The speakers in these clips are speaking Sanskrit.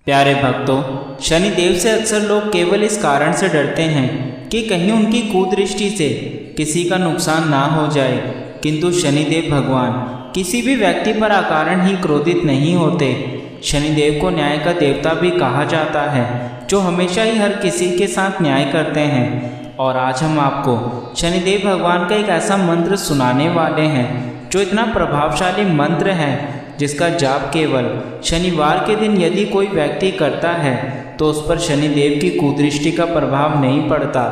प्यारे भक्तों, शनिदेव से अक्सर लोग केवल इस कारण से डरते हैं कि कहीं उनकी कुदृष्टि से किसी का नुकसान ना हो जाए, किंतु शनिदेव भगवान किसी भी व्यक्ति पर अकारण ही क्रोधित नहीं होते। शनिदेव को न्याय का देवता भी कहा जाता है, जो हमेशा ही हर किसी के साथ न्याय करते हैं। और आज हम आपको शनिदेव भगवान का एक ऐसा मंत्र सुनाने वाले हैं जो इतना प्रभावशाली मंत्र है, जिसका जाप केवल शनिवार के दिन यदि कोई व्यक्ति करता है तो उस पर शनिदेव की कुदृष्टि का प्रभाव नहीं पड़ता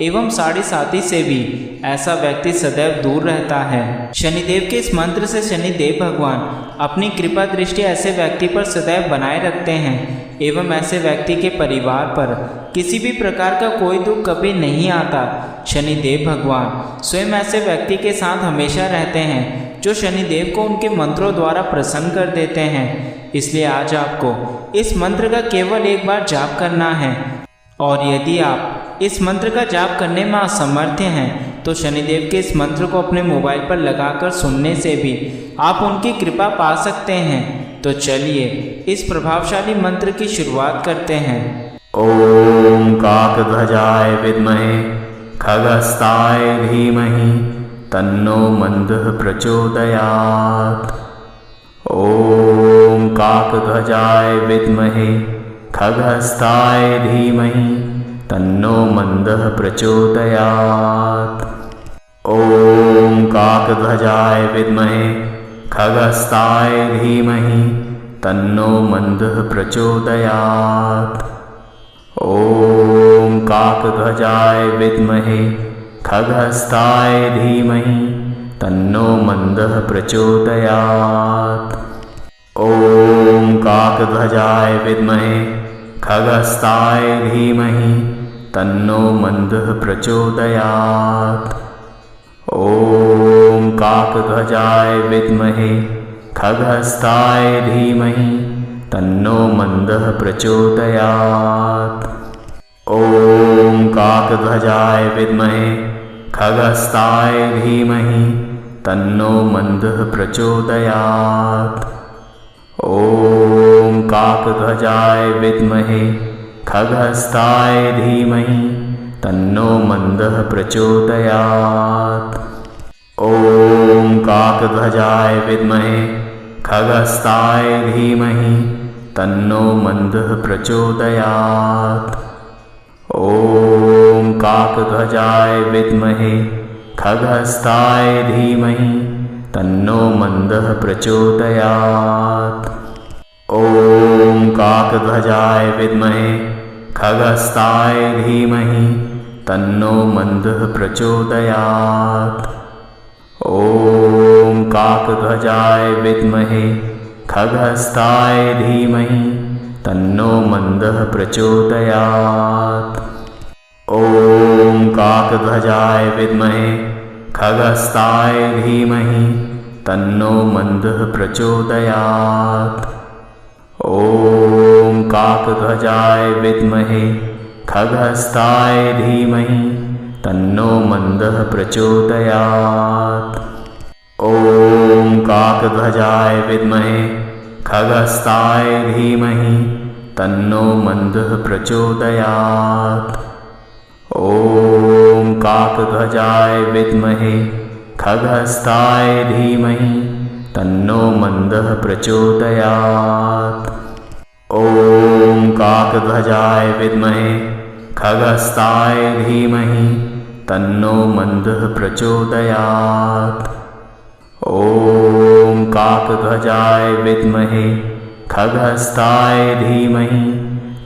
एवं साढ़े साथी से भी ऐसा व्यक्ति सदैव दूर रहता है। शनिदेव के इस मंत्र से शनिदेव भगवान अपनी कृपा दृष्टि ऐसे व्यक्ति पर सदैव बनाए रखते हैं एवं ऐसे व्यक्ति के परिवार पर किसी भी प्रकार का कोई दुख कभी नहीं आता। शनिदेव भगवान स्वयं ऐसे व्यक्ति के साथ हमेशा रहते हैं जो शनिदेव को उनके मंत्रों द्वारा प्रसन्न कर देते हैं। इसलिए आज आपको इस मंत्र का केवल एक बार जाप करना है, और यदि आप इस मंत्र का जाप करने में असमर्थ हैं तो शनिदेव के इस मंत्र को अपने मोबाइल पर लगाकर सुनने से भी आप उनकी कृपा पा सकते हैं। तो चलिए इस प्रभावशाली मंत्र की शुरुआत करते हैं। ओम काकध्वजाय विद्महे खगस्ताय धीमहि तन्नो मंदः प्रचोदयात्। ओम काकध्वजाय विद्महे खगस्ताय धीमहि तन्नो मंदः प्रचोदयात्। ओम काकध्वजाय विद्महे खगस्ताय धीमहि तन्नो मंदः प्रचोदयात्। ओम काकध्वजाय विद्महे खगस्ताय धीमहि तन्नो मंदः प्रचोदयात्। ओम काकध्वजाय विद्महे खगस्ताय धीमहि तन्नो मंदः प्रचोदयात्। ओम काकध्वजाय विद्महे खगस्ताय धीमहि तन्नो मंदः प्रचोदयात्। ओम काकध्वजाय विद्महे खगस्ताय धीमहि तन्नो मंदः प्रचोदयात्। ओम काकध्वजाय विद्महे खगस्ताय धीमहि तन्नो मंदः प्रचोदयात्। ओम काकध्वजाय विद्महे खगस्ताय धीमहि तन्नो मंदः प्रचोदयात्। ओम काकध्वजाय विद्महे खगस्ताय धीमहि तन्नो मंदः प्रचोदयात्। ओम काकध्वजाय विद्महे खगस्ताय धीमहि तन्नो मंदः प्रचोदयात्। ओम काकध्वजाय विद्महे खगस्ताय धीमहि तन्नो मंदः प्रचोदयात्। ओम काकध्वजाय विद्महे खगस्ताय धीमहि तन्नो मंदः प्रचोदयात्। ओम काकध्वजाय विद्महे खगस्ताय धीमहि तन्नो मंदः प्रचोदयात्। ओम काकध्वजाय विद्महे खगस्ताय धीमहि तन्नो मंदः प्रचोदयात्। ओम काकध्वजाय विद्महे खगस्ताय धीमहि तन्नो मंदः प्रचोदयात्। ओम काकध्वजाय विद्महे खगस्ताय धीमहि तन्नो मंदः प्रचोदयात्। ओम काकध्वजाय विद्महे खगस्ताय धीमहि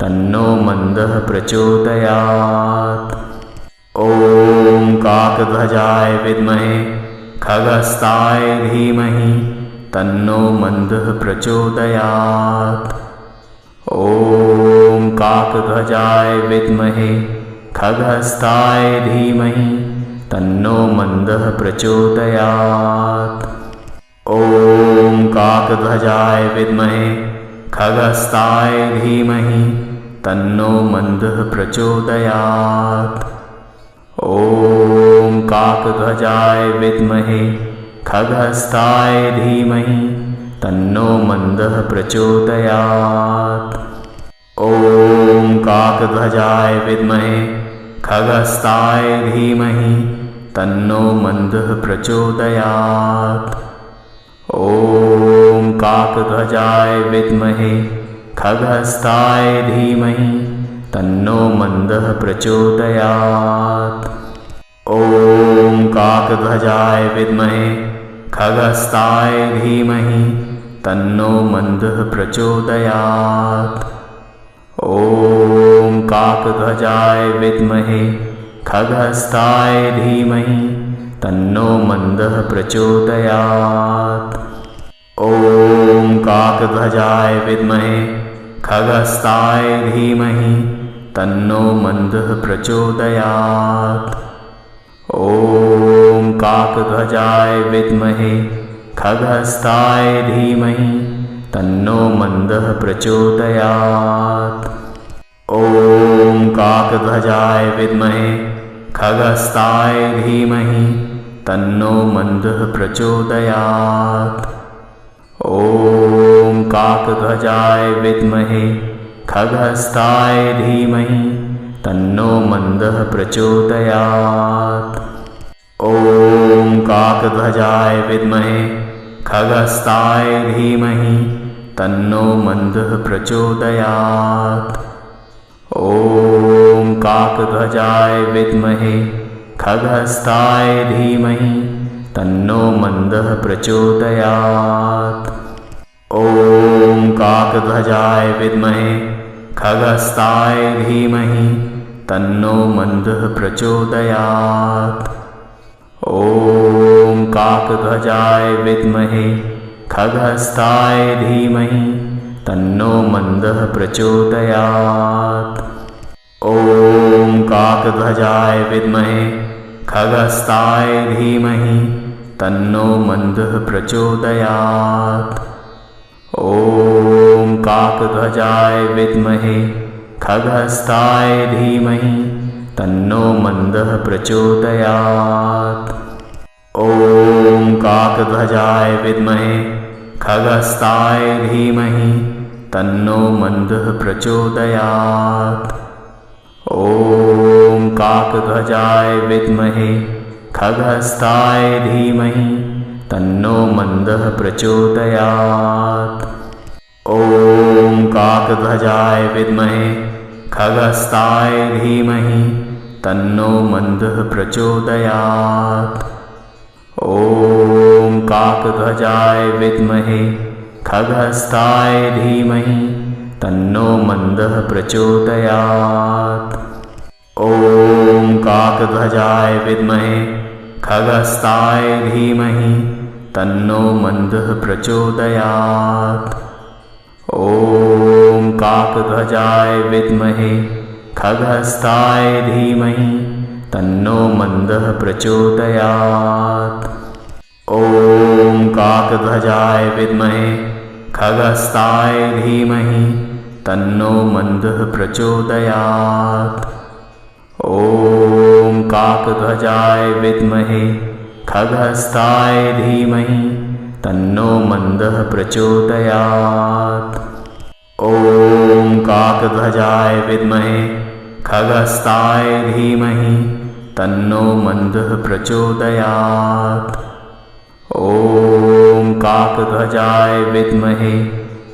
तन्नो मंदः प्रचोदयात्। ओम काकध्वजाय विद्महे खगस्ताय धीमहि तन्नो मंदः प्रचोदयात्। ओम काकध्वजाय विद्महे खगस्ताय धीमहि तन्नो मंदः प्रचोदयात्। ओम काकध्वजाय विद्महे खगस्ताय धीमहि तन्नो मंदः प्रचोदयात्। ओम काकध्वजाय विद्महे खगस्ताय धीमहि तन्नो मंदः प्रचोदयात्। ॐ काकध्वजाय विद्महे खगस्ताय धीमहि तन्नो मन्दः प्रचोदयात्। ॐ काकध्वजाय विद्महे खगस्ताय धीमहि तन्नो मन्दः प्रचोदयात्। ॐ काकध्वजाय विद्महे खगस्ताय धीमहि तन्नो मन्दः प्रचोदयात्। ॐ काकध्वजाय विद्महे खगस्ताय धीमहि तन्नो मन्दः प्रचोदयात्। ॐ काकध्वजाय विद्महे खगस्ताय धीमहि तन्नो मन्दः प्रचोदयात्। ॐ काकध्वजाय विद्महे खगस्ताय धीमहि तन्नो मन्दः प्रचोदयात्। ॐ काकध्वजाय विद्महे खगस्ताय धीमहि तन्नो मन्दः प्रचोदयात्। ॐ काकध्वजाय विद्महे खगस्ताय धीमहि तन्नो मन्दः प्रचोदयात्। ॐ काकध्वजाय विद्महे खगस्ताय धीमहि तन्नो मन्दः प्रचोदयात्। ॐ काकध्वजाय विद्महे खगस्ताय धीमहि तन्नो मन्दः प्रचोदयात्। ॐ काकध्वजाय विद्महे खगस्ताय धीमहि तन्नो मन्दः प्रचोदयात्। ॐ काकध्वजाय विद्महे खगस्ताय धीमहि तन्नो मन्दः प्रचोदयात्। ॐ काकध्वजाय विद्महे खगस्ताय धीमहि तन्नो मन्दः प्रचोदयात्। ॐ काकध्वजाय विद्महे खगस्ताय धीमहि तन्नो मन्दः प्रचोदयात्। ॐ काकध्वजाय विद्महे खगस्ताय धीमहि तन्नो मन्दः प्रचोदयात्। ॐ काकध्वजाय विद्महे खगस्ताय धीमहि तन्नो मन्दः प्रचोदयात्। ॐ काकध्वजाय विद्महे खगस्ताय धीमहि तन्नो मन्दः प्रचोदयात्। ॐ काकध्वजाय विद्महे खगस्ताय धीमहि तन्नो मन्दः प्रचोदयात्। ॐ काकध्वजाय विद्महे खगस्ताय धीमहि तन्नो मन्दः प्रचोदयात्। ॐ काकध्वजाय विद्महे खगस्ताय धीमहि तन्नो मन्दः प्रचोदयात्। ॐ काकध्वजाय विद्महे खगस्ताय धीमहि तन्नो मन्दः प्रचोदयात्। ॐ काकध्वजाय विद्महे खगस्ताय धीमहि तन्नो मन्दः प्रचोदयात्। ॐ काकध्वजाय विद्महे खगस्ताय धीमहि तन्नो मन्दः प्रचोदयात्। ॐ काकध्वजाय विद्महे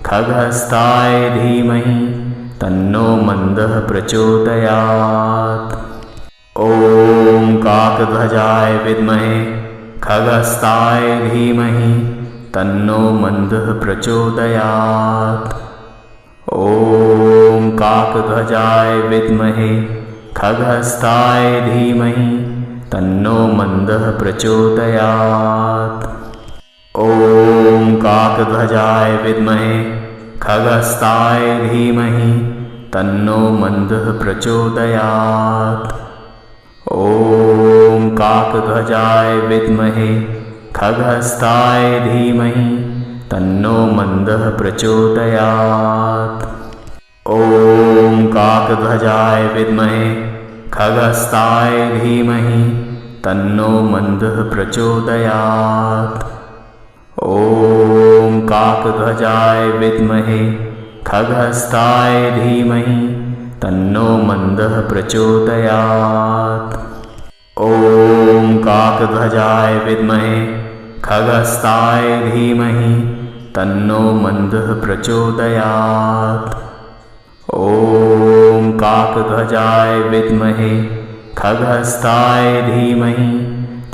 खगस्ताय धीमहि तन्नो मन्दः प्रचोदयात्। ॐ काकध्वजाय विद्महे खगस्ताय धीमहि तन्नो मन्दः प्रचोदयात्। ॐ काकध्वजाय विद्महे खगस्ताय धीमहि तन्नो मन्दः प्रचोदयात्। ॐ काकध्वजाय विद्महे खगस्ताय धीमहि तन्नो मन्दः प्रचोदयात्। ॐ काकध्वजाय विद्महे खगस्ताय धीमहि तन्नो मन्दः प्रचोदयात्। ॐ काकध्वजाय विद्महे खगस्ताय धीमहि तन्नो मन्दः प्रचोदयात्। ॐ काकध्वजाय विद्महे खगहस्ताय धीमहि तन्नो मन्दः प्रचोदयात्। ॐ काकध्वजाय विद्महे खगहस्ताय धीमहि तन्नो मन्दः प्रचोदयात्। ॐ काकध्वजाय विद्महे खगहस्ताय धीमहि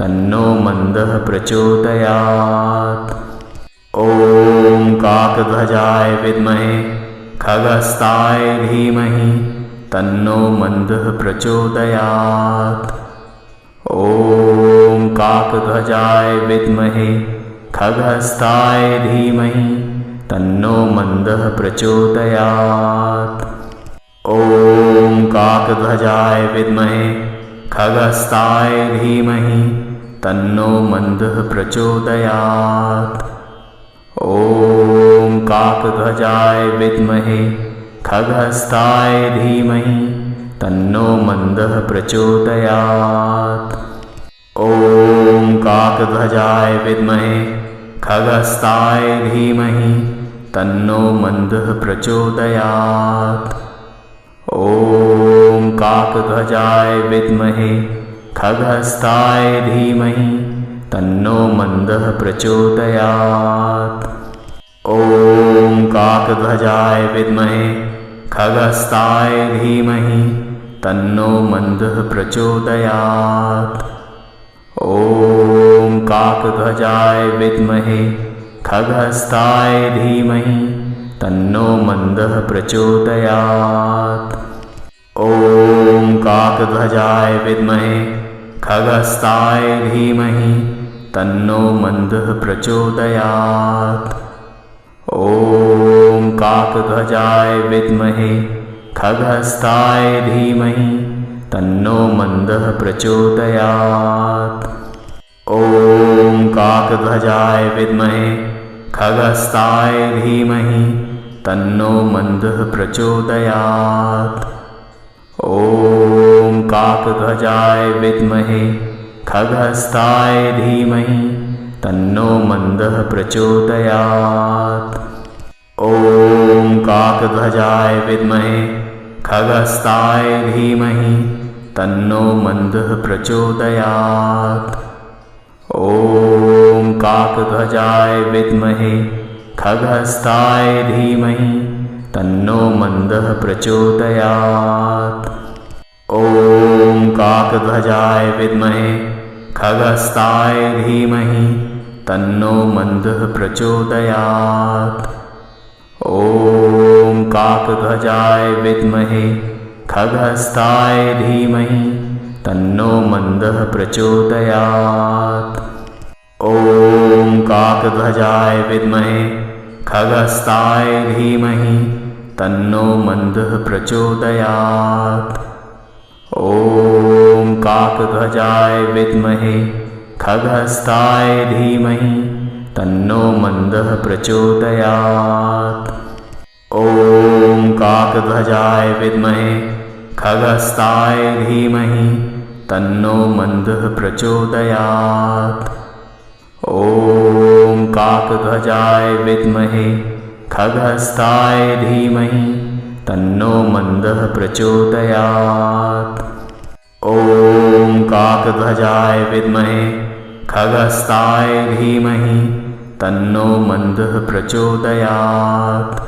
तन्नो मन्दः प्रचोदयात्। ॐ काकध्वजाय विद्महे खगहस्ताय धीमहि तन्नो मन्दः प्रचोदयात्। ॐ काकध्वजाय विद्महे खगहस्ताय धीमहि तन्नो मन्दः प्रचोदयात्। ॐ काकध्वजाय विद्महे खगहस्ताय धीमहि तन्नो मन्दः प्रचोदयात्। ॐ काकध्वजाय विद्महे खगहस्ताय धीमहि तन्नो मन्दः प्रचोदयात्। ॐ काकध्वजाय विद्महे खगहस्ताय धीमहि तन्नो मन्दः प्रचोदयात्। ॐ काकध्वजाय विद्महे खगहस्ताय धीमहि तन्नो मन्दः प्रचोदयात्। ॐ काकध्वजाय विद्महे खगहस्ताय धीमहि तन्नो मन्दः प्रचोदयात्। ॐ काकध्वजाय विद्महे खगहस्ताय धीमहि तन्नो मन्दः प्रचोदयात्। ॐ काकध्वजाय विद्महे खगहस्ताय धीमहि तन्नो मन्दः प्रचोदयात्। ॐ काकध्वजाय विद्महे खगहस्ताय धीमहि तन्नो मन्दः प्रचोदयात्। ॐ काकध्वजाय विद्महे खगहस्ताय धीमहि तन्नो मन्दः प्रचोदयात्। ॐ काकध्वजाय विद्महे खगहस्ताय धीमहि तन्नो मन्दः प्रचोदयात्। ॐ काकध्वजाय विद्महे खगहस्ताय धीमहि तन्नो मन्दः प्रचोदयात्। ॐ काकध्वजाय विद्महे खगहस्ताय धीमहि तन्नो मन्दः प्रचोदयात्। ॐ काकध्वजाय विद्महे खगहस्ताय धीमहि तन्नो मन्दः प्रचोदयात्। ॐ काकध्वजाय विद्महे खगहस्ताय धीमहि तन्नो मन्दः प्रचोदयात्। ॐ काकध्वजाय विद्महे खगहस्ताय धीमहि तन्नो मन्दः प्रचोदयात्। ॐ काकध्वजाय विद्महे खगहस्ताय धीमहि तन्नो मन्दः प्रचोदयात्। ॐ काकध्वजाय विद्महे खगहस्ताय धीमहि तन्नो मन्दः प्रचोदयात्। ॐ काकध्वजाय विद्महे खगहस्ताय धीमहि तन्नो मन्दः प्रचोदयात्। ॐ काकध्वजाय विद्महे खगहस्ताय धीमहि तन्नो मन्दः प्रचोदयात्।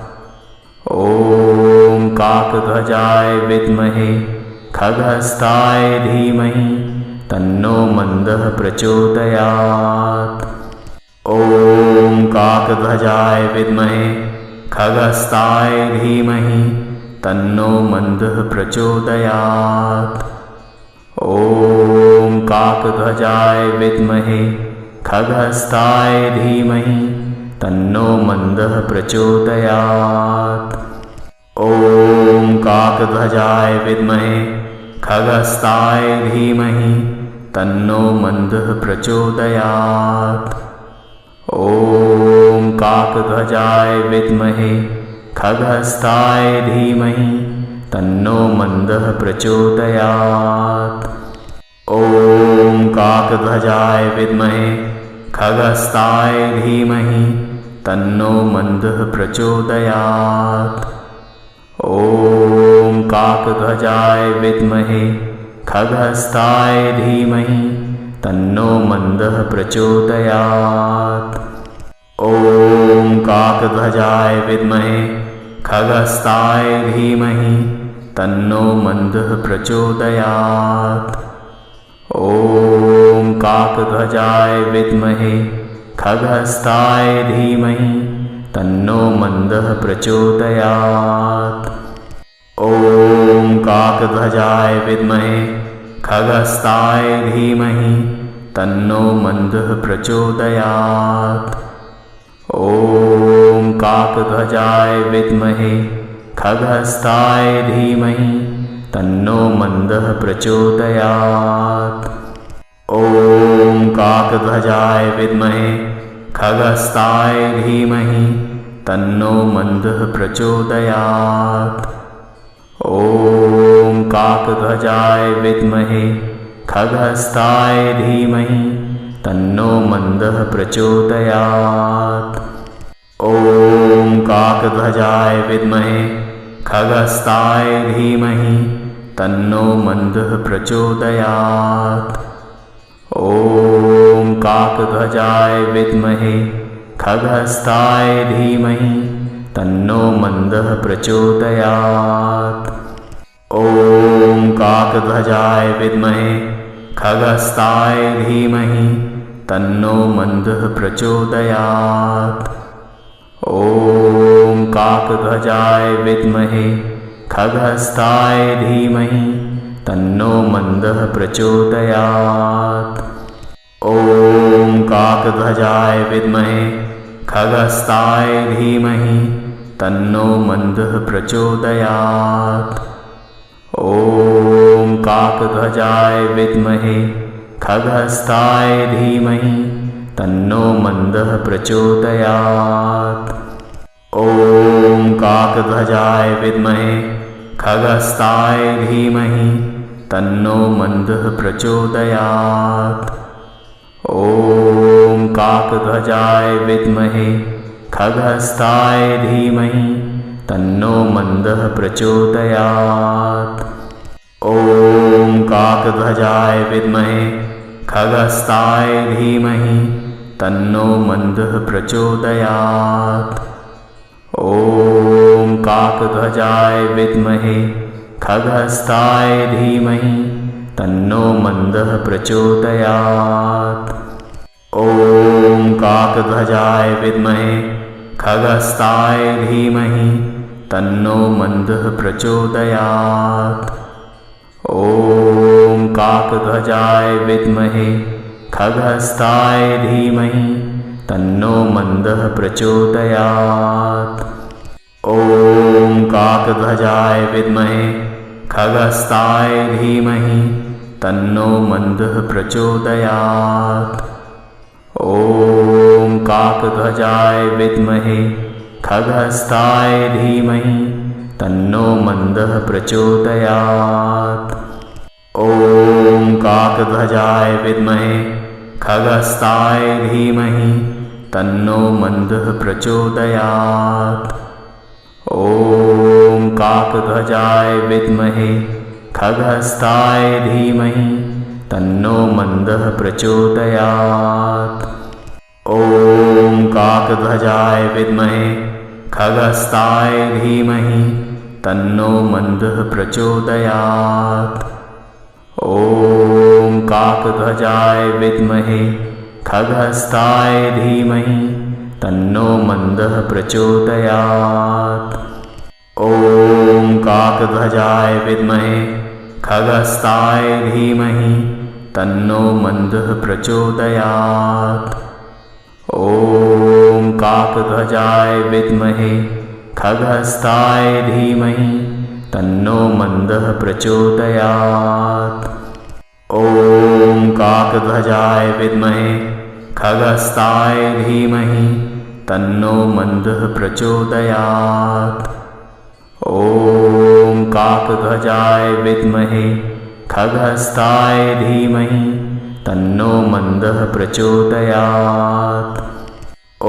ॐ काकध्वजाय विद्महे खगहस्ताय धीमहि तन्नो मन्दः प्रचोदयात्। ॐ काकध्वजाय विद्महे खगहस्ताय धीमहि तन्नो मन्दः प्रचोदयात्। ॐ काकध्वजाय विद्महे खगहस्ताय धीमहि तन्नो मन्दः प्रचोदयात्। ॐ काकध्वजाय विद्महे खगहस्ताय धीमहि तन्नो मन्दः प्रचोदयात्। ॐ काकध्वजाय विद्महे खगहस्ताय धीमहि तन्नो मन्दः प्रचोदयात्। ॐ काकध्वजाय विद्महे खगहस्ताय धीमहि तन्नो मन्दः प्रचोदयात्। ॐ काकध्वजाय विद्महे खगहस्ताय धीमहि तन्नो मन्दः प्रचोदयात्। ॐ काकध्वजाय विद्महे खगहस्ताय धीमहि तन्नो मन्दः प्रचोदयात्। ॐ काकध्वजाय विद्महे खगहस्ताय धीमहि तन्नो मन्दः प्रचोदयात्। ॐ काकध्वजाय विद्महे खगहस्ताय धीमहि तन्नो मन्दः प्रचोदयात्। ॐ काकध्वजाय विद्महे खगहस्ताय धीमहि तन्नो मन्दः प्रचोदयात्। ॐ काकध्वजाय विद्महे खगहस्ताय धीमहि तन्नो मन्दः प्रचोदयात्। ॐ काकध्वजाय विद्महे खगहस्ताय धीमहि तन्नो मन्दः प्रचोदयात्। ॐ काकध्वजाय विद्महे खगहस्ताय धीमहि तन्नो मन्दः प्रचोदयात्। ॐ काकध्वजाय विद्महे खगहस्ताय धीमहि तन्नो मन्दः प्रचोदयात्। ॐ काकध्वजाय विद्महे खगहस्ताय धीमहि तन्नो मन्दः प्रचोदयात्। ॐ काकध्वजाय विद्महे खगहस्ताय धीमहि तन्नो मन्दः प्रचोदयात्। ॐ काकध्वजाय विद्महे खगहस्ताय धीमहि तन्नो मन्दः प्रचोदयात्। ॐ काकध्वजाय विद्महे खगहस्ताय धीमहि तन्नो मन्दः प्रचोदयात्। ॐ काकध्वजाय विद्महे खगहस्ताय धीमहि तन्नो मन्दः प्रचोदयात्। ॐ काकध्वजाय विद्महे खगहस्ताय धीमहि तन्नो मन्दः प्रचोदयात्। ॐ काकध्वजाय विद्महे खगहस्ताय धीमहि तन्नो मन्दः प्रचोदयात्। ॐ काकध्वजाय विद्महे खगहस्ताय धीमहि तन्नो मन्दः प्रचोदयात्। ॐ काकध्वजाय विद्महे खगहस्ताय धीमहि तन्नो मन्दः प्रचोदयात्। ॐ काकध्वजाय विद्महे खगहस्ताय धीमहि तन्नो मन्दः प्रचोदयात्। ॐ काकध्वजाय विद्महे खगहस्ताय धीमहि तन्नो मन्दः प्रचोदयात्। ॐ काकध्वजाय विद्महे खगहस्ताय धीमहि तन्नो मन्दः प्रचोदयात्। ॐ काकध्वजाय विद्महे खगहस्ताय धीमहि तन्नो मन्दः प्रचोदयात्। ॐ काकध्वजाय विद्महे खगहस्ताय धीमहि तन्नो मन्दः प्रचोदयात्। ॐ काकध्वजाय विद्महे खगहस्ताय धीमहि तन्नो मन्दः प्रचोदयात्। ॐ काकध्वजाय विद्महे खगहस्ताय धीमहि तन्नो मन्दः प्रचोदयात्। ॐ काकध्वजाय विद्महे खगहस्ताय धीमहि तन्नो मन्दः प्रचोदयात्। ॐ काकध्वजाय विद्महे खगहस्ताय धीमहि तन्नो मन्दः प्रचोदयात्। ॐ काकध्वजाय विद्महे खगहस्ताय धीमहि तन्नो मन्दः प्रचोदयात्। ॐ काकध्वजाय विद्महे खगहस्ताय धीमहि तन्नो मन्दः प्रचोदयात्।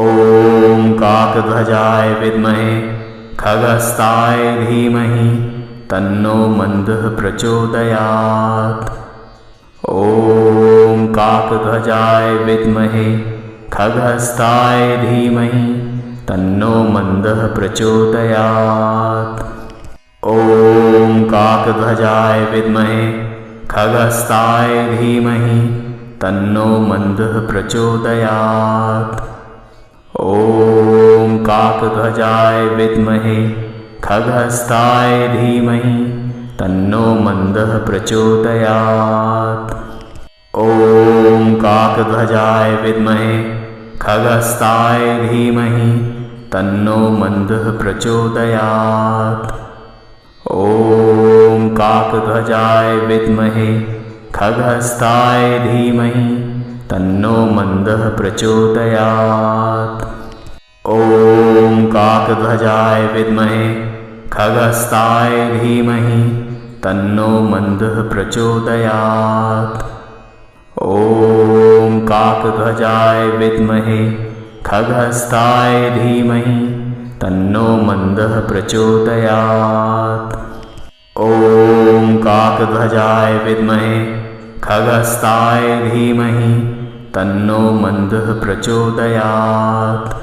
ॐ काकध्वजाय विद्महे खगस्ताय धीमहि तन्नो मन्दः प्रचोदयात्। ॐ काकध्वजाय विद्महे खगस्ताय धीमहि तन्नो मन्दः प्रचोदयात्। ॐ काकध्वजाय विद्महे खगस्ताय धीमहि तन्नो मन्दः प्रचोदयात्। ॐ काकध्वजाय विद्महे खगस्ताय धीमहि तन्नो मन्दः प्रचोदयात्। ॐ काकध्वजाय विद्महे खगस्ताय धीमहि तन्नो मन्दः प्रचोदयात्। ॐ काकध्वजाय विद्महे खगस्ताय धीमहि तन्नो मन्दः प्रचोदयात्। ॐ काकध्वजाय विद्महे खगस्ताय धीमहि तन्नो मन्दः प्रचोदयात्। ॐ काकध्वजाय विद्महे खगस्ताय धीमहि तन्नो मन्दः प्रचोदयात्। ॐ काकध्वजाय विद्महे खगस्ताय धीमहि तन्नो मन्दः प्रचोदयात्।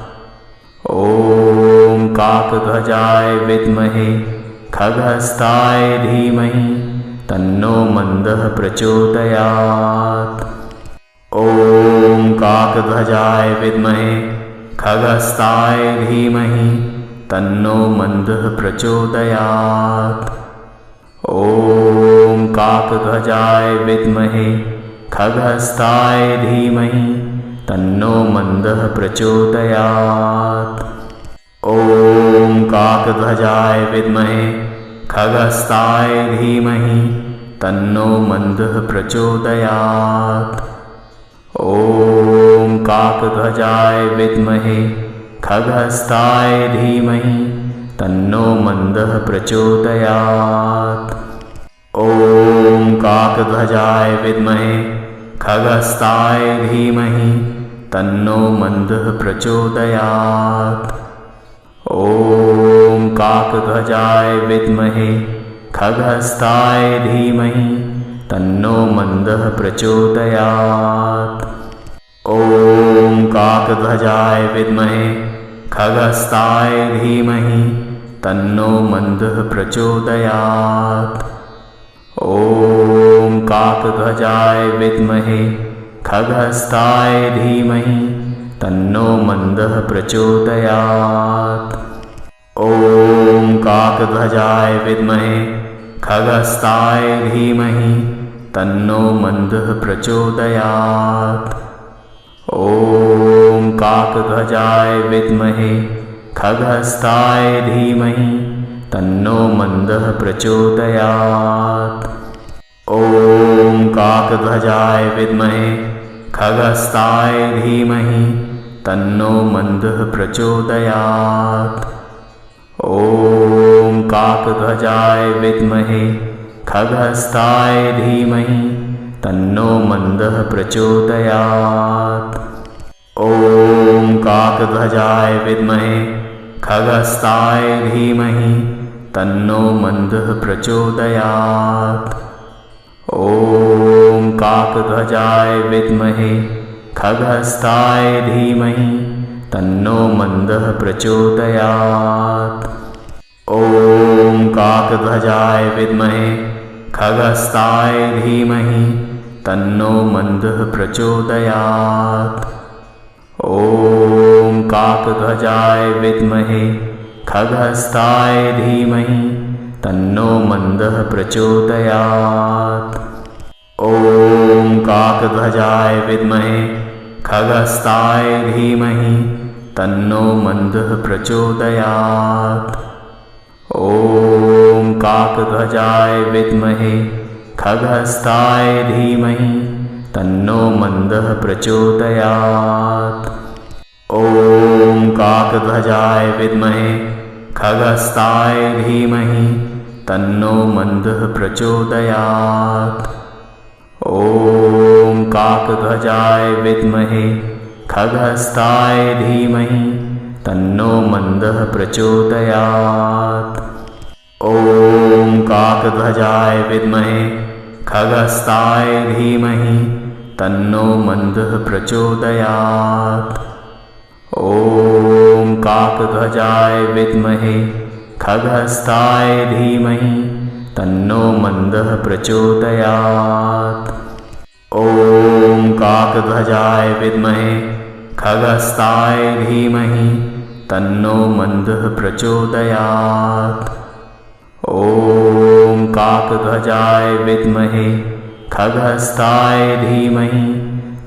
ॐ काकध्वजाय विद्महे खगस्ताय धीमहि तन्नो मन्दः प्रचोदयात्। ॐ काकध्वजाय विद्महे खगस्ताय धीमहि तन्नो मन्दः प्रचोदयात्। ॐ काकध्वजाय विद्महे खगस्ताय धीमहि तन्नो मन्दः प्रचोदयात्। ॐ काकध्वजाय विद्महे खगस्ताय धीमहि तन्नो मन्दः प्रचोदयात्। ॐ काकध्वजाय विद्महे खगस्ताय धीमहि तन्नो मन्दः प्रचोदयात्। ॐ काकध्वजाय विद्महे खगस्ताय धीमहि तन्नो मन्दः प्रचोदयात्। ॐ काकध्वजाय विद्महे खगस्ताय धीमहि तन्नो मन्दः प्रचोदयात्। ॐ काकध्वजाय विद्महे खगस्ताय धीमहि तन्नो मन्दः प्रचोदयात्। ॐ काकध्वजाय विद्महे खगस्ताय धीमहि तन्नो मन्दः प्रचोदयात्। ॐ काकध्वजाय विद्महे खगस्ताय धीमहि तन्नो मन्दः प्रचोदयात्। ॐ काकध्वजाय विद्महे खगस्ताय धीमहि तन्नो मन्दः प्रचोदयात्। ॐ काकध्वजाय विद्महे खगस्ताय धीमहि तन्नो मन्दः प्रचोदयात्। ॐ काकध्वजाय विद्महे खगस्ताय धीमहि तन्नो मन्दः प्रचोदयात्। ॐ काकध्वजाय विद्महे खगस्ताय धीमहि तन्नो मन्दः प्रचोदयात्। ॐ काकध्वजाय विद्महे खगस्ताय धीमहि तन्नो मन्दः प्रचोदयात्। ॐ काकध्वजाय विद्महे खगस्ताय धीमहि तन्नो मन्दः प्रचोदयात्। ॐ काकध्वजाय विद्महे खगस्ताय धीमहि तन्नो मन्दः प्रचोदयात्। ॐ काकध्वजाय विद्महे खगस्ताय धीमहि तन्नो मन्दः प्रचोदयात्। ॐ काकध्वजाय विद्महे खगस्ताय धीमहि तन्नो मन्दः प्रचोदयात्। ॐ काकध्वजाय विद्महे खगस्ताय धीमहि तन्नो मन्दः प्रचोदयात्। ॐ काकध्वजाय विद्महे खगस्ताय धीमहि तन्नो मन्दः प्रचोदयात्। ॐ काकध्वजाय विद्महे खगस्ताय धीमहि तन्नो मन्दः प्रचोदयात्। ॐ काकध्वजाय विद्महे खगस्ताय धीमहि तन्नो मन्दः प्रचोदयात्। ॐ काकध्वजाय विद्महे खगस्ताय धीमहि तन्नो मन्दः प्रचोदयात्। ॐ काकध्वजाय विद्महे खगस्ताय धीमहि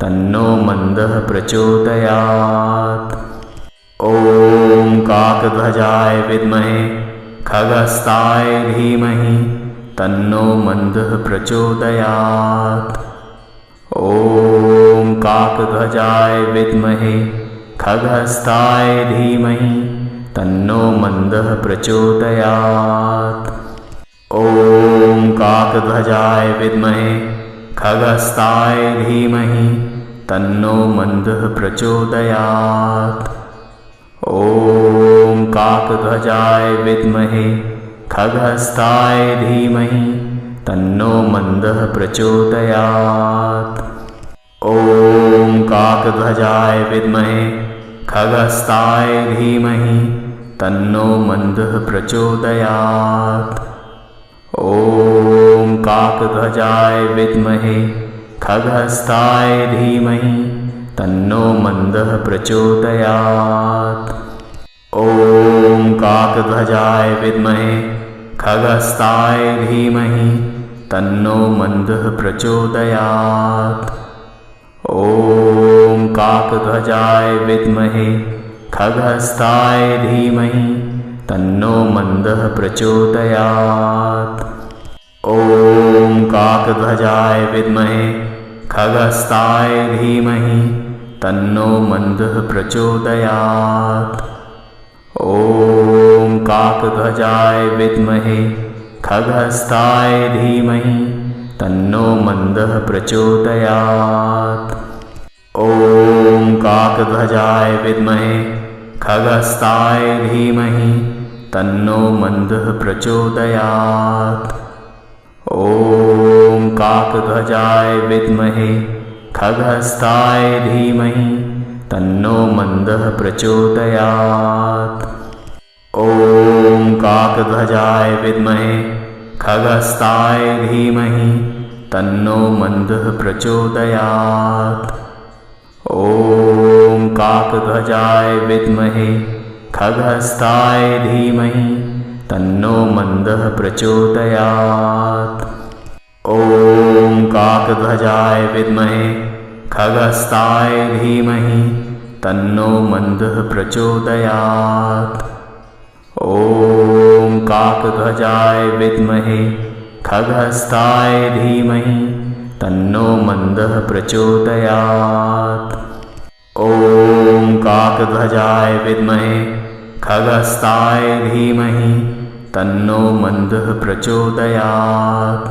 तन्नो मन्दः प्रचोदयात्। ॐ काकध्वजाय विद्महे खगस्ताय धीमहि तन्नो मन्दः प्रचोदयात्। ॐ काकध्वजाय विद्महे खगस्ताय धीमहि तन्नो मन्दः प्रचोदयात्। ॐ काकध्वजाय विद्महे खगस्ताय धीमहि तन्नो मन्दः प्रचोदयात्। ॐ काकध्वजाय विद्महे खगस्ताय धीमहि तन्नो मन्दः प्रचोदयात्। ॐ काकध्वजाय विद्महे खगस्ताय धीमहि तन्नो मन्दः प्रचोदयात्। ॐ काकध्वजाय विद्महे खगस्ताय धीमहि तन्नो मन्दः प्रचोदयात्। ॐ काकध्वजाय विद्महे खगस्ताय धीमहि तन्नो मन्दः प्रचोदयात्। ॐ काकध्वजाय विद्महे खगस्ताय धीमहि तन्नो मन्दः प्रचोदयात्। ॐ काकध्वजाय विद्महे खगस्ताय धीमहि तन्नो मन्दः प्रचोदयात्। ॐ काकध्वजाय विद्महे खगस्ताय धीमहि तन्नो मन्दः प्रचोदयात्। ॐ काकध्वजाय विद्महे खगस्ताय धीमहि तन्नो मन्दः प्रचोदयात्। ॐ काकध्वजाय विद्महे खगस्ताय धीमहि तन्नो मन्दः प्रचोदयात्। ॐ काकध्वजाय विद्महे खगस्ताय धीमहि तन्नो मन्दः प्रचोदयात्। ॐ काकध्वजाय विद्महे खगस्ताय धीमहि तन्नो मन्दः प्रचोदयात्। ॐ काकध्वजाय विद्महे खगस्ताय धीमहि तन्नो मन्दः प्रचोदयात्। ॐ काकध्वजाय विद्महे खगस्ताय धीमहि तन्नो मन्दः प्रचोदयात्। ॐ काकध्वजाय विद्महे खगस्ताय धीमहि तन्नो मन्दः प्रचोदयात्।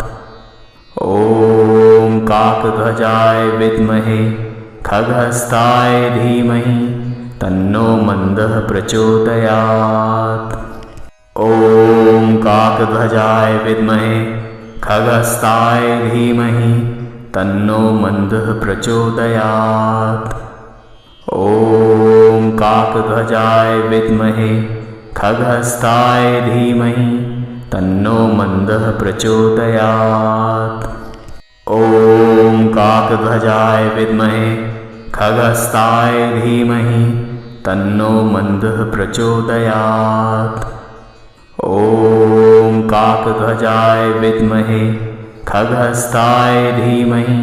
ॐ काकध्वजाय विद्महे खगस्ताय धीमहि तन्नो मन्दः प्रचोदयात्। ॐ काकध्वजाय विद्महे खगस्ताय धीमहि तन्नो मन्दः प्रचोदयात्। ॐ काकध्वजाय विद्महे खगस्ताय धीमहि तन्नो मन्दः प्रचोदयात्। ॐ काकध्वजाय विद्महे खगस्ताय धीमहि तन्नो मन्दः प्रचोदयात्। ॐ काकध्वजाय विद्महे खगस्ताय धीमहि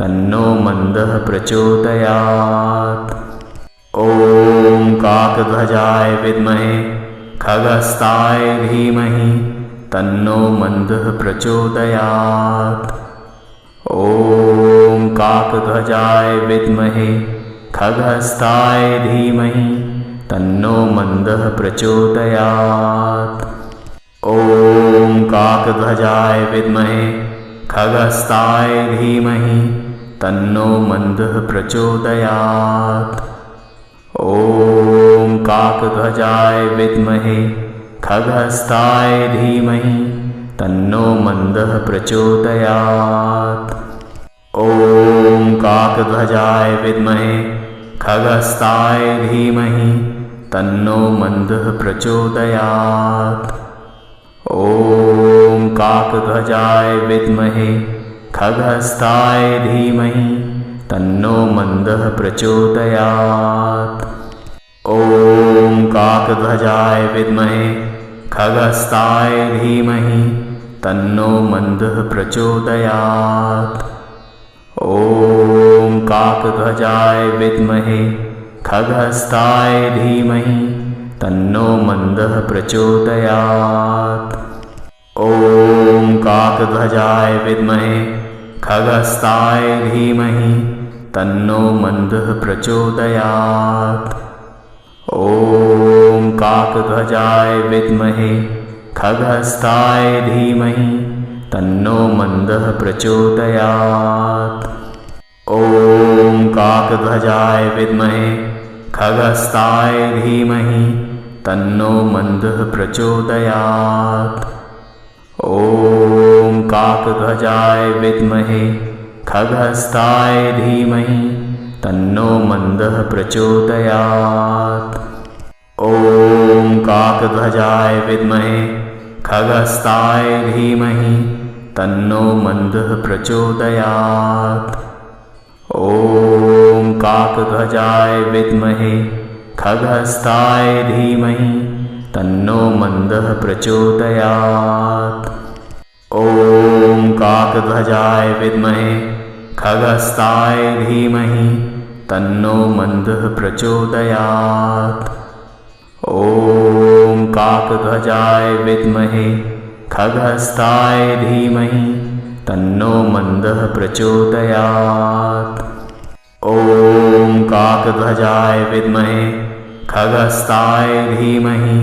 तन्नो मन्दः प्रचोदयात्। ॐ काकध्वजाय विद्महे खगस्ताय धीमहि तन्नो मन्दः प्रचोदयात्। ॐ काकध्वजाय विद्महे खगस्ताय धीमहि तन्नो मन्दः प्रचोदयात्। ॐ काकध्वजाय विद्महे खगस्ताय धीमहि तन्नो मन्दः प्रचोदयात्। ॐ काकध्वजाय विद्महे खगहस्ताय धीमहि तन्नो मन्दः प्रचोदयात्। ॐ काकध्वजाय विद्महे खगहस्ताय धीमहि तन्नो मन्दः प्रचोदयात्। ॐ काकध्वजाय विद्महे खगहस्ताय धीमहि तन्नो मन्दः प्रचोदयात्। ॐ काकध्वजाय विद्महे खगहस्ताय धीमहि तन्नो मन्दः प्रचोदयात्। ॐ काकध्वजाय विद्महे खगहस्ताय धीमहि तन्नो मन्दः प्रचोदयात्। ॐ काकध्वजाय विद्महे खगहस्ताय धीमहि तन्नो मन्दः प्रचोदयात्। ॐ काकध्वजाय विद्महे खगहस्ताय धीमहि तन्नो मन्दः प्रचोदयात्। ॐ काकध्वजाय विद्महे खगहस्ताय धीमहि तन्नो मन्दः प्रचोदयात्। ॐ काकध्वजाय विद्महे खगहस्ताय धीमहि तन्नो मन्दः प्रचोदयात्। ॐ काकध्वजाय विद्महे खगहस्ताय धीमहि तन्नो मन्दः प्रचोदयात्। ॐ काकध्वजाय विद्महे खगहस्ताय धीमहि तन्नो मन्दः प्रचोदयात्। ॐ काकध्वजाय विद्महे खगहस्ताय धीमहि तन्नो मन्दः प्रचोदयात्। ॐ काकध्वजाय विद्महे खगहस्ताय धीमहि तन्नो मन्दः प्रचोदयात्। ॐ काकध्वजाय विद्महे खगहस्ताय धीमहि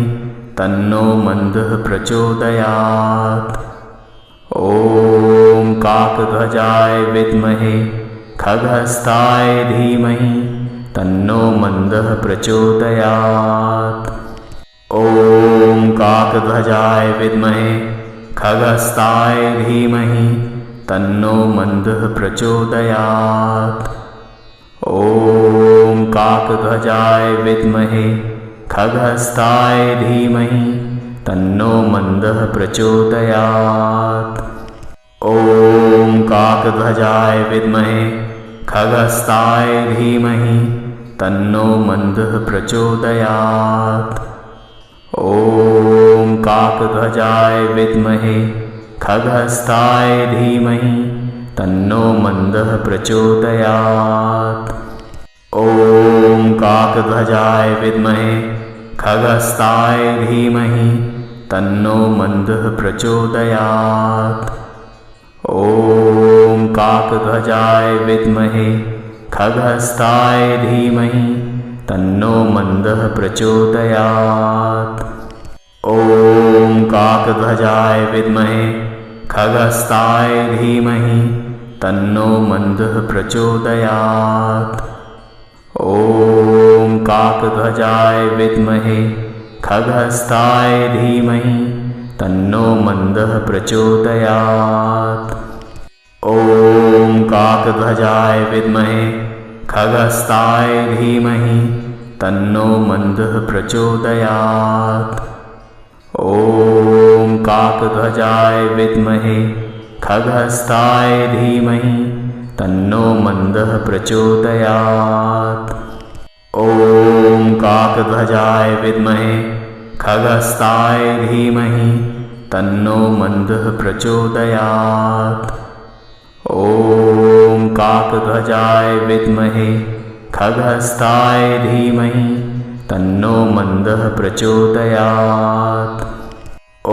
तन्नो मन्दः प्रचोदयात्। ॐ काकध्वजाय विद्महे खगहस्ताय धीमहि तन्नो मन्दः प्रचोदयात्। ॐ काकध्वजाय विद्महे खगहस्ताय धीमहि तन्नो मन्दः प्रचोदयात्। ॐ काकध्वजाय विद्महे खगहस्ताय धीमहि तन्नो मन्दः प्रचोदयात्। ॐ काकध्वजाय विद्महे खगहस्ताय धीमहि तन्नो मन्दः प्रचोदयात्। ॐ काकध्वजाय विद्महे खगहस्ताय धीमहि तन्नो मन्दः प्रचोदयात्। ॐ काकध्वजाय विद्महे खगहस्ताय धीमहि तन्नो मन्दः प्रचोदयात्। ॐ काकध्वजाय विद्महे खगहस्ताय धीमहि तन्नो मन्दः प्रचोदयात्। ॐ काकध्वजाय विद्महे खगहस्ताय धीमहि तन्नो मन्दः प्रचोदयात्। ॐ काकध्वजाय विद्महे खगहस्ताय धीमहि तन्नो मन्दः प्रचोदयात्। ॐ काकध्वजाय विद्महे खगहस्ताय धीमहि तन्नो मन्दः प्रचोदयात्। ॐ काकध्वजाय विद्महे खगहस्ताय धीमहि तन्नो मन्दः प्रचोदयात्। ॐ काकध्वजाय विद्महे खगहस्ताय धीमहि तन्नो मन्दः प्रचोदयात्। ॐ काकध्वजाय विद्महे खगहस्ताय धीमहि तन्नो मन्दः प्रचोदयात्।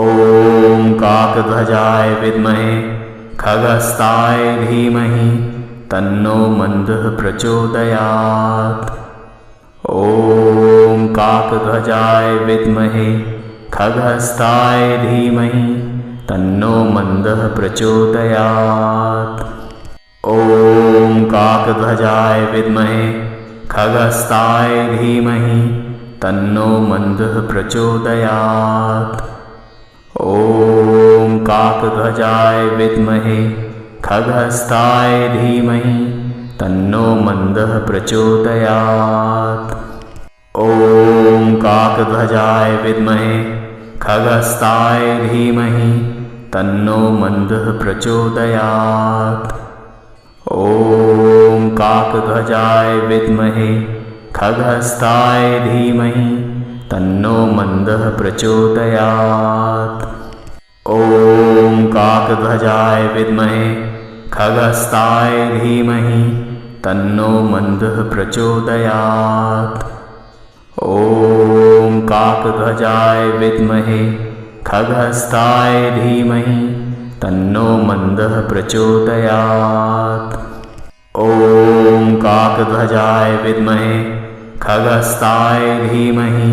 ॐ काकध्वजाय विद्महे खगहस्ताय धीमहि तन्नो मन्दः प्रचोदयात्। ॐ काकध्वजाय विद्महे खगहस्ताय धीमहि तन्नो मन्दः प्रचोदयात्। ॐ काकध्वजाय विद्महे खगस्ताय धीमहि तन्नो मन्दः प्रचोदयात्। ॐ काकध्वजाय विद्महे खगस्ताय धीमहि तन्नो मन्दः प्रचोदयात्। ॐ काकध्वजाय विद्महे खगस्ताय धीमहि तन्नो मन्दः प्रचोदयात्। ॐ काकध्वजाय विद्महे खगस्ताय धीमहि तन्नो मन्दः प्रचोदयात्। ॐ काकध्वजाय विद्महे खगस्ताय धीमहि तन्नो मन्दः प्रचोदयात्। ॐ काकध्वजाय विद्महे खगस्ताय धीमहि तन्नो मन्दः प्रचोदयात्। ॐ काकध्वजाय विद्महे खगस्ताय धीमहि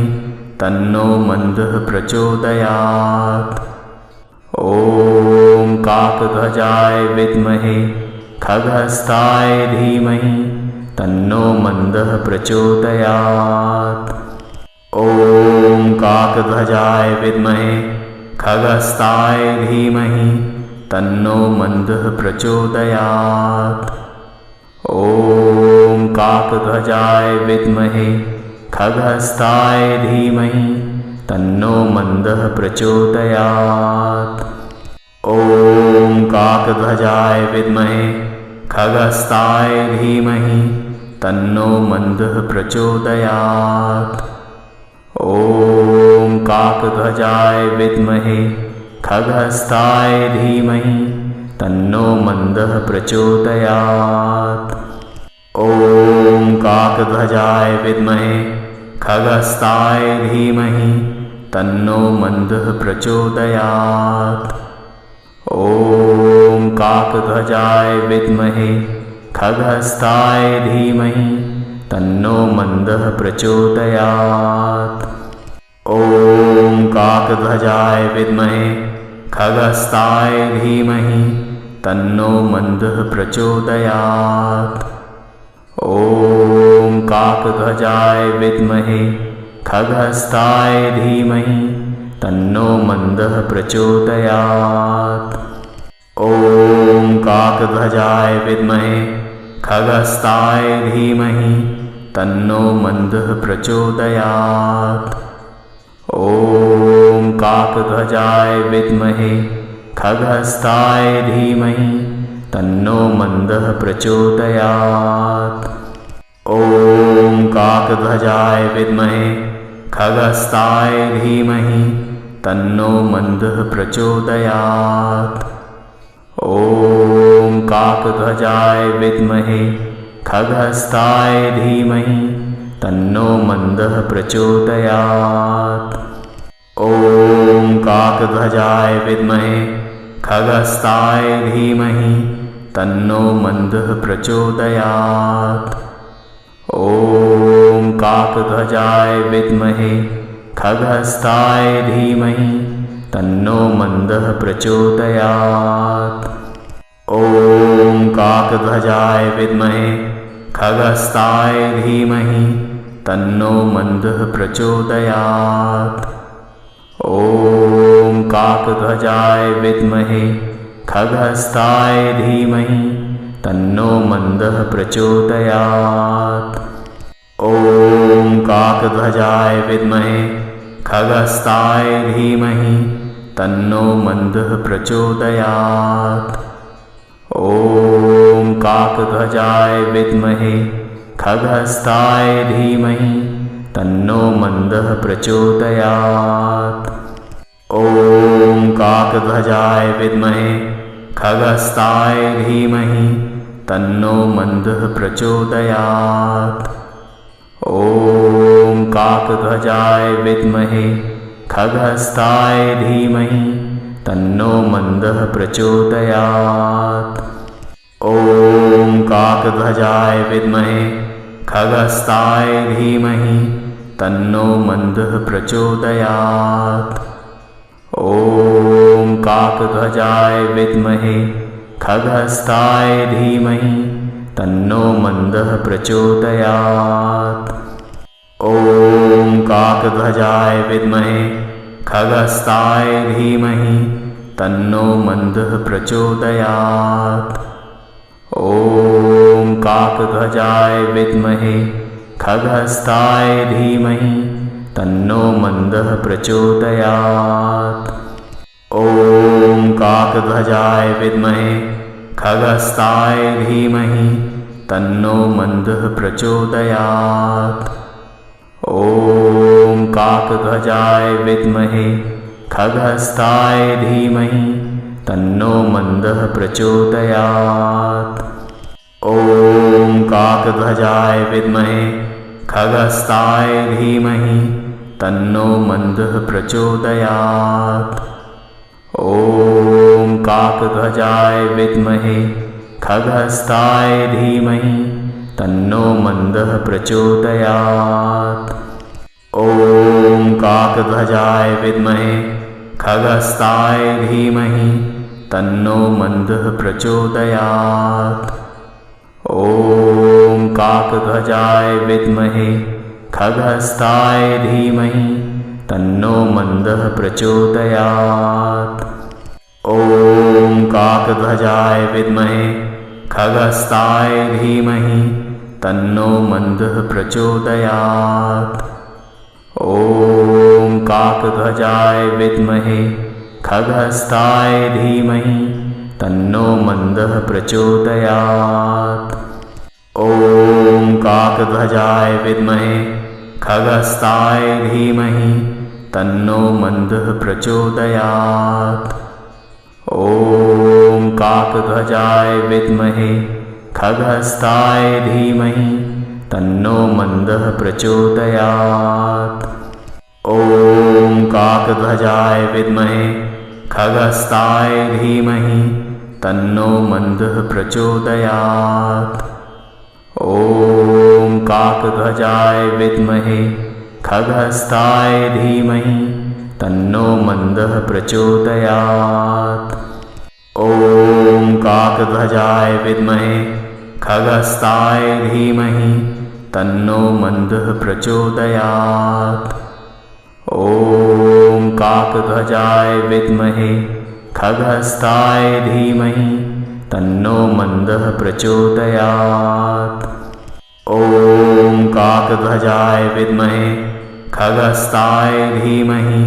तन्नो मन्दः प्रचोदयात्। ॐ काकध्वजाय विद्महे खगस्ताय धीमहि तन्नो मन्दः प्रचोदयात्। ॐ काकध्वजाय विद्महे खगस्ताय धीमहि तन्नो मन्दः प्रचोदयात्। ॐ काकध्वजाय विद्महे खगस्ताय धीमहि तन्नो मन्दः प्रचोदयात्। ॐ काकध्वजाय विद्महे खगस्ताय धीमहि तन्नो मन्दः प्रचोदयात्। ॐ काकध्वजाय विद्महे खगस्ताय धीमहि तन्नो मन्दः प्रचोदयात्। ॐ काकध्वजाय विद्महे खगस्ताय धीमहि तन्नो मन्दः प्रचोदयात्। ॐ काकध्वजाय विद्महे खगस्ताय धीमहि तन्नो मन्दः प्रचोदयात्। ॐ काकध्वजाय विद्महे खगस्ताय धीमहि तन्नो मन्दः प्रचोदयात्। ॐ काकध्वजाय विद्महे खगस्ताय धीमहि तन्नो मन्दः प्रचोदयात्। ॐ काकध्वजाय विद्महे खगस्ताय धीमहि तन्नो मन्दः प्रचोदयात्। ॐ काकध्वजाय विद्महे खगस्ताय धीमहि तन्नो मन्दः प्रचोदयात्। ॐ काकध्वजाय विद्महे खगस्ताय धीमहि तन्नो मन्दः प्रचोदयात्। ॐ काकध्वजाय विद्महे खगस्ताय धीमहि तन्नो मन्दः प्रचोदयात्। ॐ काकध्वजाय विद्महे खगस्ताय धीमहि तन्नो मन्दः प्रचोदयात्। ॐ काकध्वजाय विद्महे खगस्ताय धीमहि तन्नो मन्दः प्रचोदयात्। ॐ काकध्वजाय विद्महे खगस्ताय धीमहि तन्नो मन्दः प्रचोदयात्। ॐ काकध्वजाय विद्महे खगस्ताय धीमहि तन्नो मन्दः प्रचोदयात्। ॐ काकध्वजाय विद्महे खगस्ताय धीमहि तन्नो मन्दः प्रचोदयात्। ॐ काकध्वजाय विद्महे खगस्ताय धीमहि तन्नो मन्दः प्रचोदयात्। ॐ काकध्वजाय विद्महे खगस्ताय धीमहि तन्नो मन्दः प्रचोदयात्। ॐ काकध्वजाय विद्महे खगस्ताय धीमहि तन्नो मन्दः प्रचोदयात्। ॐ काकध्वजाय विद्महे खगस्ताय धीमहि तन्नो मन्दः प्रचोदयात्। ॐ काकध्वजाय विद्महे खगस्ताय धीमहि तन्नो मन्दः प्रचोदयात्। ॐ काकध्वजाय विद्महे खगस्ताय धीमहि तन्नो मन्दः प्रचोदयात्। ॐ काकध्वजाय विद्महे खगस्ताय धीमहि तन्नो मन्दः प्रचोदयात्। ॐ काकध्वजाय विद्महे खगस्ताय धीमहि तन्नो मन्दः प्रचोदयात्। ॐ काकध्वजाय विद्महे खगस्ताय धीमहि तन्नो मन्दः प्रचोदयात्। ॐ काकध्वजाय विद्महे खगस्ताय धीमहि तन्नो मन्दः प्रचोदयात्। ॐ काकध्वजाय विद्महे खगस्ताय धीमहि तन्नो मन्दः प्रचोदयात्। ॐ काकध्वजाय विद्महे खगस्ताय धीमहि तन्नो मन्दः प्रचोदयात्। ॐ काकध्वजाय विद्महे खगस्ताय धीमहि तन्नो मन्दः प्रचोदयात्। ॐ काकध्वजाय विद्महे खगस्ताय धीमहि तन्नो मन्दः प्रचोदयात्। ॐ काकध्वजाय विद्महे खगस्ताय धीमहि तन्नो मन्दः प्रचोदयात्। ॐ काकध्वजाय विद्महे खगस्ताय धीमहि तन्नो मन्दः प्रचोदयात्। ॐ काकध्वजाय विद्महे खगस्ताय धीमहि तन्नो मन्दः प्रचोदयात्। ॐ काकध्वजाय विद्महे खगस्ताय धीमहि तन्नो मन्दः प्रचोदयात्। ॐ काकध्वजाय विद्महे खगस्ताय धीमहि तन्नो मन्दः प्रचोदयात्। ॐ काकध्वजाय विद्महे खगस्ताय धीमहि तन्नो मन्दः प्रचोदयात्। ॐ काकध्वजाय विद्महे खगस्ताय धीमहि तन्नो मन्दः प्रचोदयात्। ॐ काकध्वजाय विद्महे खगस्ताय धीमहि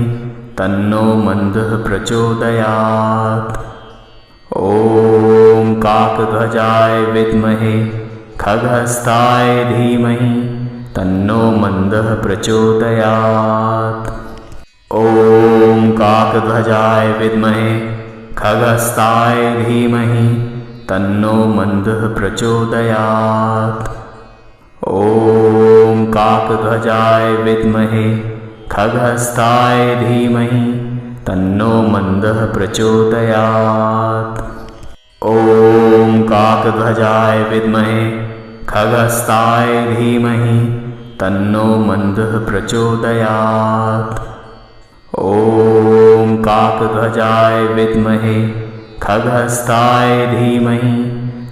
तन्नो मन्दः प्रचोदयात्। ॐ काकध्वजाय विद्महे खगस्ताय धीमहि तन्नो मन्दः प्रचोदयात्। ॐ काकध्वजाय विद्महे खगस्ताय धीमहि तन्नो मन्दः प्रचोदयात्। ॐ काकध्वजाय विद्महे खगस्ताय धीमहि तन्नो मन्दः प्रचोदयात्। ॐ काकध्वजाय विद्महे खगस्ताय धीमहि तन्नो मन्दः प्रचोदयात्। ॐ काकध्वजाय विद्महे खगस्ताय धीमहि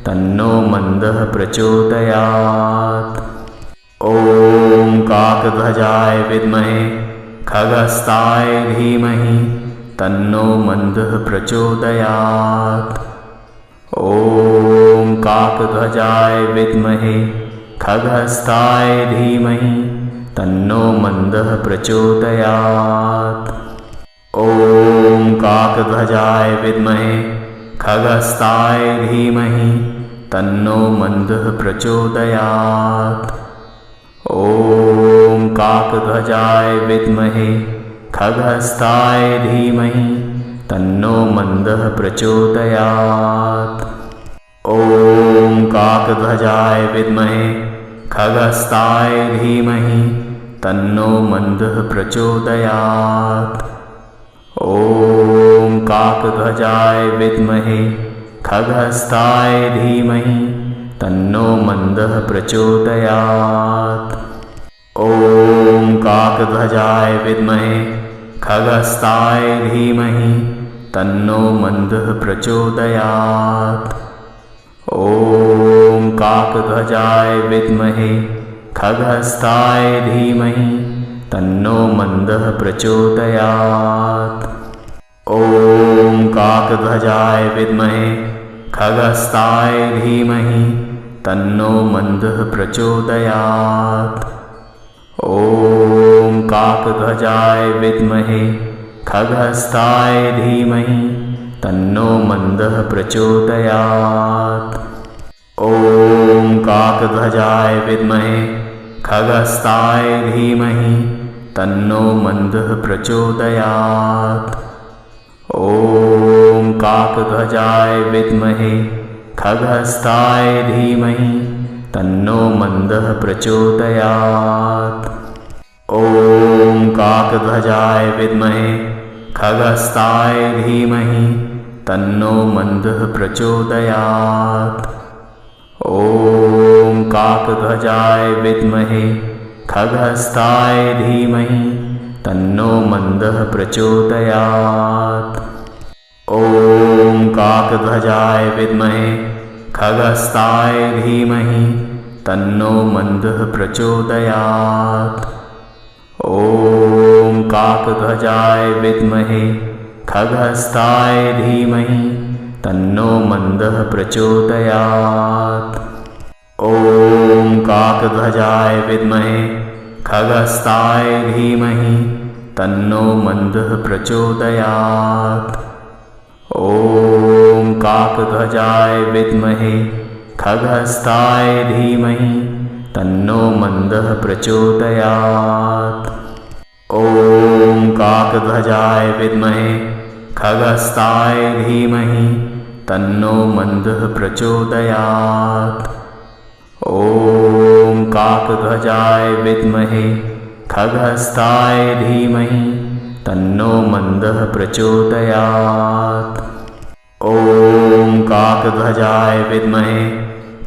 तन्नो मन्दः प्रचोदयात्। ॐ काकध्वजाय विद्महे खगस्ताय धीमहि तन्नो मन्दः प्रचोदयात्। ॐ काकध्वजाय विद्महे खगस्ताय धीमहि तन्नो मन्दः प्रचोदयात्। ॐ काकध्वजाय विद्महे खगस्ताय धीमहि तन्नो मन्दः प्रचोदयात्। ॐ काकध्वजाय विद्महे खगस्ताय धीमहि तन्नो मन्दः प्रचोदयात्। ॐ काकध्वजाय विद्महे खगस्ताय धीमहि तन्नो मन्दः प्रचोदयात्। ॐ काकध्वजाय विद्महे खगस्ताय धीमहि तन्नो मन्दः प्रचोदयात्। ॐ काकध्वजाय विद्महे खगस्ताय धीमहि तन्नो मन्दः प्रचोदयात्। ॐ काकध्वजाय विद्महे खगहस्ताय धीमहि तन्नो मन्दः प्रचोदयात्। ॐ काकध्वजाय विद्महे खगहस्ताय धीमहि तन्नो मन्दः प्रचोदयात्। ॐ काकध्वजाय विद्महे खगहस्ताय धीमहि तन्नो मन्दः प्रचोदयात्। ॐ काकध्वजाय विद्महे खगहस्ताय धीमहि तन्नो मन्दः प्रचोदयात्। ॐ काकध्वजाय विद्महे खगहस्ताय धीमहि तन्नो मन्दः प्रचोदयात्। ॐ काकध्वजाय विद्महे खगहस्ताय धीमहि तन्नो मन्दः प्रचोदयात्। ॐ काकध्वजाय विद्महे खगहस्ताय धीमहि तन्नो मन्दः प्रचोदयात्। ॐ काकध्वजाय विद्महे खगहस्ताय धीमहि तन्नो मन्दः प्रचोदयात्। ॐ काकध्वजाय विद्महे खगहस्ताय धीमहि तन्नो मन्दः प्रचोदयात्। ॐ काकध्वजाय विद्महे खगहस्ताय धीमहि तन्नो मन्दः प्रचोदयात्। ॐ काकध्वजाय विद्महे खगहस्ताय धीमहि तन्नो मन्दः प्रचोदयात्। ॐ काकध्वजाय विद्महे खगहस्ताय धीमहि तन्नो मन्दः प्रचोदयात्। ॐ काकध्वजाय विद्महे खगहस्ताय धीमहि तन्नो मन्दः प्रचोदयात्। ॐ काकध्वजाय विद्महे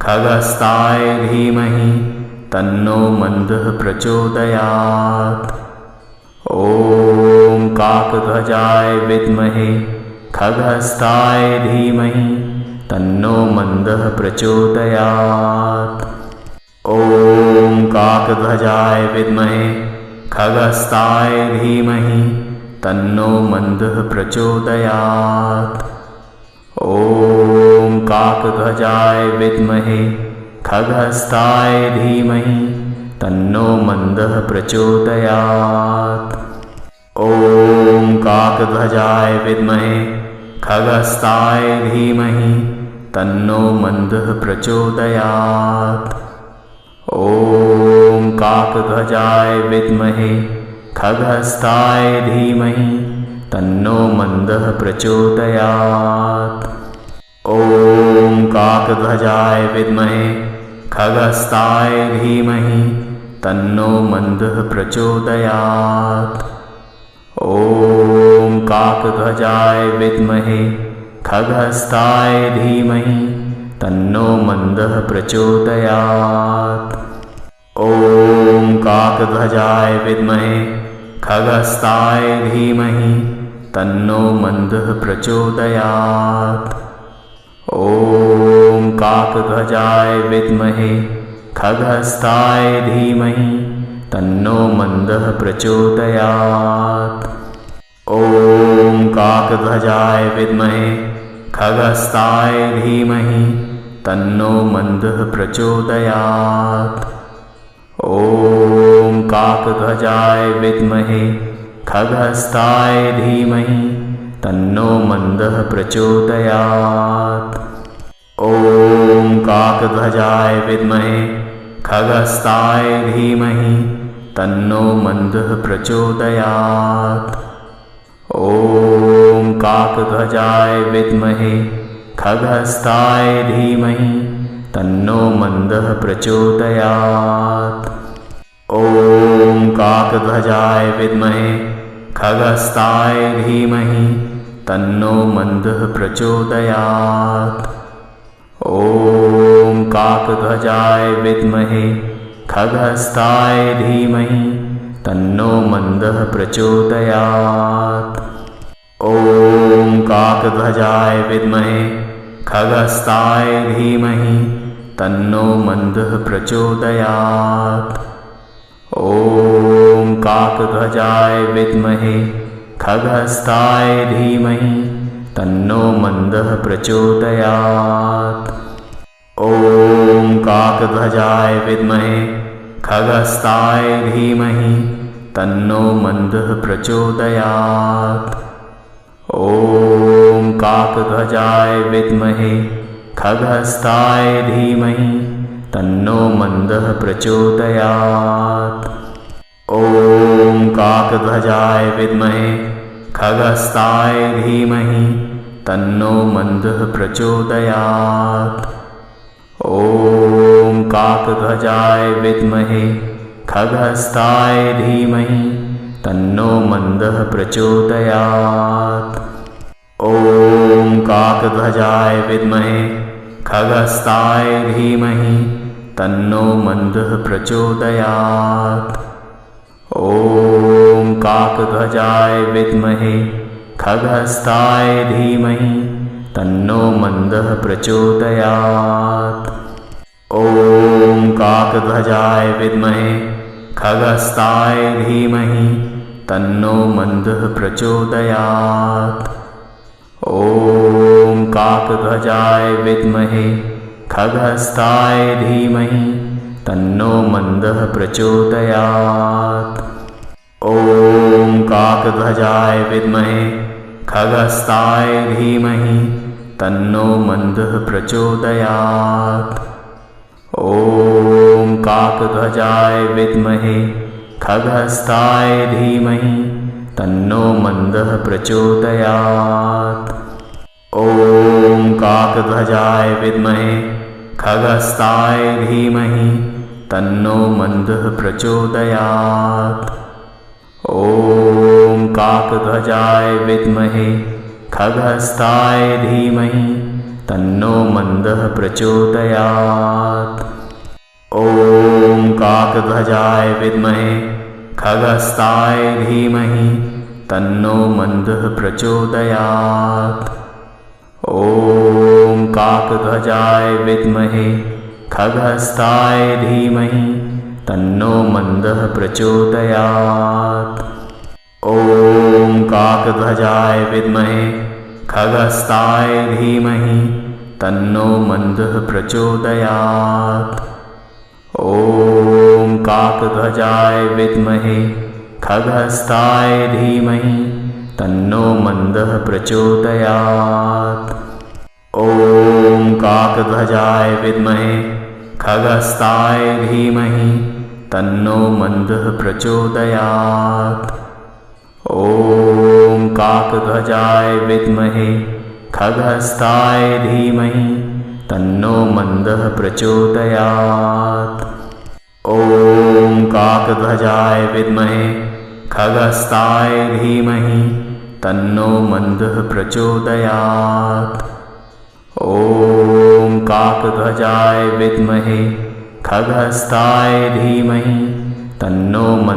खगहस्ताय धीमहि तन्नो मन्दः प्रचोदयात्। ॐ काकध्वजाय विद्महे खगहस्ताय धीमहि तन्नो मन्दः प्रचोदयात्। ॐ काकध्वजाय विद्महे खगहस्ताय धीमहि तन्नो मन्दः प्रचोदयात्। ॐ काकध्वजाय विद्महे खगहस्ताय धीमहि तन्नो मन्दः प्रचोदयात्। ॐ काकध्वजाय विद्महे खगहस्ताय धीमहि तन्नो मन्दः प्रचोदयात्। ॐ काकध्वजाय विद्महे खगहस्ताय धीमहि तन्नो मन्दः प्रचोदयात्। ॐ काकध्वजाय विद्महे खगहस्ताय धीमहि तन्नो मन्दः प्रचोदयात्। ॐ काकध्वजाय विद्महे खगहस्ताय धीमहि तन्नो मन्दः प्रचोदयात्। ॐ काकध्वजाय विद्महे खगहस्ताय धीमहि तन्नो मन्दः प्रचोदयात्। ॐ काकध्वजाय विद्महे खगहस्ताय धीमहि तन्नो मन्दः प्रचोदयात्। ॐ काकध्वजाय विद्महे खगहस्ताय धीमहि तन्नो मन्दः प्रचोदयात्। ॐ काकध्वजाय विद्महे खगहस्ताय धीमहि तन्नो मन्दः प्रचोदयात्। ॐ काकध्वजाय विद्महे खगहस्ताय धीमहि तन्नो मन्दः प्रचोदयात्। ॐ काकध्वजाय विद्महे खगहस्ताय धीमहि तन्नो मन्दः प्रचोदयात्। ॐ काकध्वजाय विद्महे खगहस्ताय धीमहि तन्नो मन्दः प्रचोदयात्। ॐ काकध्वजाय विद्महे खगहस्ताय धीमहि तन्नो मन्दः प्रचोदयात्। ॐ काकध्वजाय विद्महे खगस्ताय धीमहि तन्नो मन्दः प्रचोदयात्। ॐ काकध्वजाय विद्महे खगस्ताय धीमहि तन्नो मन्दः प्रचोदयात्। ॐ काकध्वजाय विद्महे खगस्ताय धीमहि तन्नो मन्दः प्रचोदयात्। ॐ काकध्वजाय विद्महे खगस्ताय धीमहि तन्नो मन्दः प्रचोदयात्। ॐ काकध्वजाय विद्महे खगस्ताय धीमहि तन्नो मन्दः प्रचोदयात्। ॐ काकध्वजाय विद्महे खगस्ताय धीमहि तन्नो मन्दः प्रचोदयात्। ॐ काकध्वजाय विद्महे खगस्ताय धीमहि तन्नो मन्दः प्रचोदयात्। ॐ काकध्वजाय विद्महे खगस्ताय धीमहि तन्नो मन्दः प्रचोदयात्। ॐ काकध्वजाय विद्महे खगस्ताय धीमहि तन्नो मन्दः प्रचोदयात्। ॐ काकध्वजाय विद्महे खगस्ताय धीमहि तन्नो मन्दः प्रचोदयात्। ॐ काकध्वजाय विद्महे खगस्ताय धीमहि तन्नो मन्दः प्रचोदयात्। ॐ काकध्वजाय विद्महे खगस्ताय धीमहि तन्नो मन्दः प्रचोदयात्। ॐ काकध्वजाय विद्महे खगस्ताय धीमहि तन्नो मन्दः प्रचोदयात्। ॐ काकध्वजाय विद्महे खगस्ताय धीमहि तन्नो मन्दः प्रचोदयात्। ॐ काकध्वजाय विद्महे खगस्ताय धीमहि तन्नो मन्दः प्रचोदयात्। ॐ काकध्वजाय विद्महे खगस्ताय धीमहि तन्नो मन्दः प्रचोदयात्। ॐ काकध्वजाय विद्महे खगस्ताय धीमहि तन्नो मन्दः प्रचोदयात्। ॐ काकध्वजाय विद्महे खगस्ताय धीमहि तन्नो मन्दः प्रचोदयात्। ॐ काकध्वजाय विद्महे खगस्ताय धीमहि तन्नो मन्दः प्रचोदयात्। ॐ काकध्वजाय विद्महे खगस्ताय धीमहि तन्नो मन्दः प्रचोदयात्। ॐ काकध्वजाय विद्महे खगस्ताय धीमहि तन्नो मन्दः प्रचोदयात्। ॐ काकध्वजाय विद्महे खगस्ताय धीमहि तन्नो मन्दः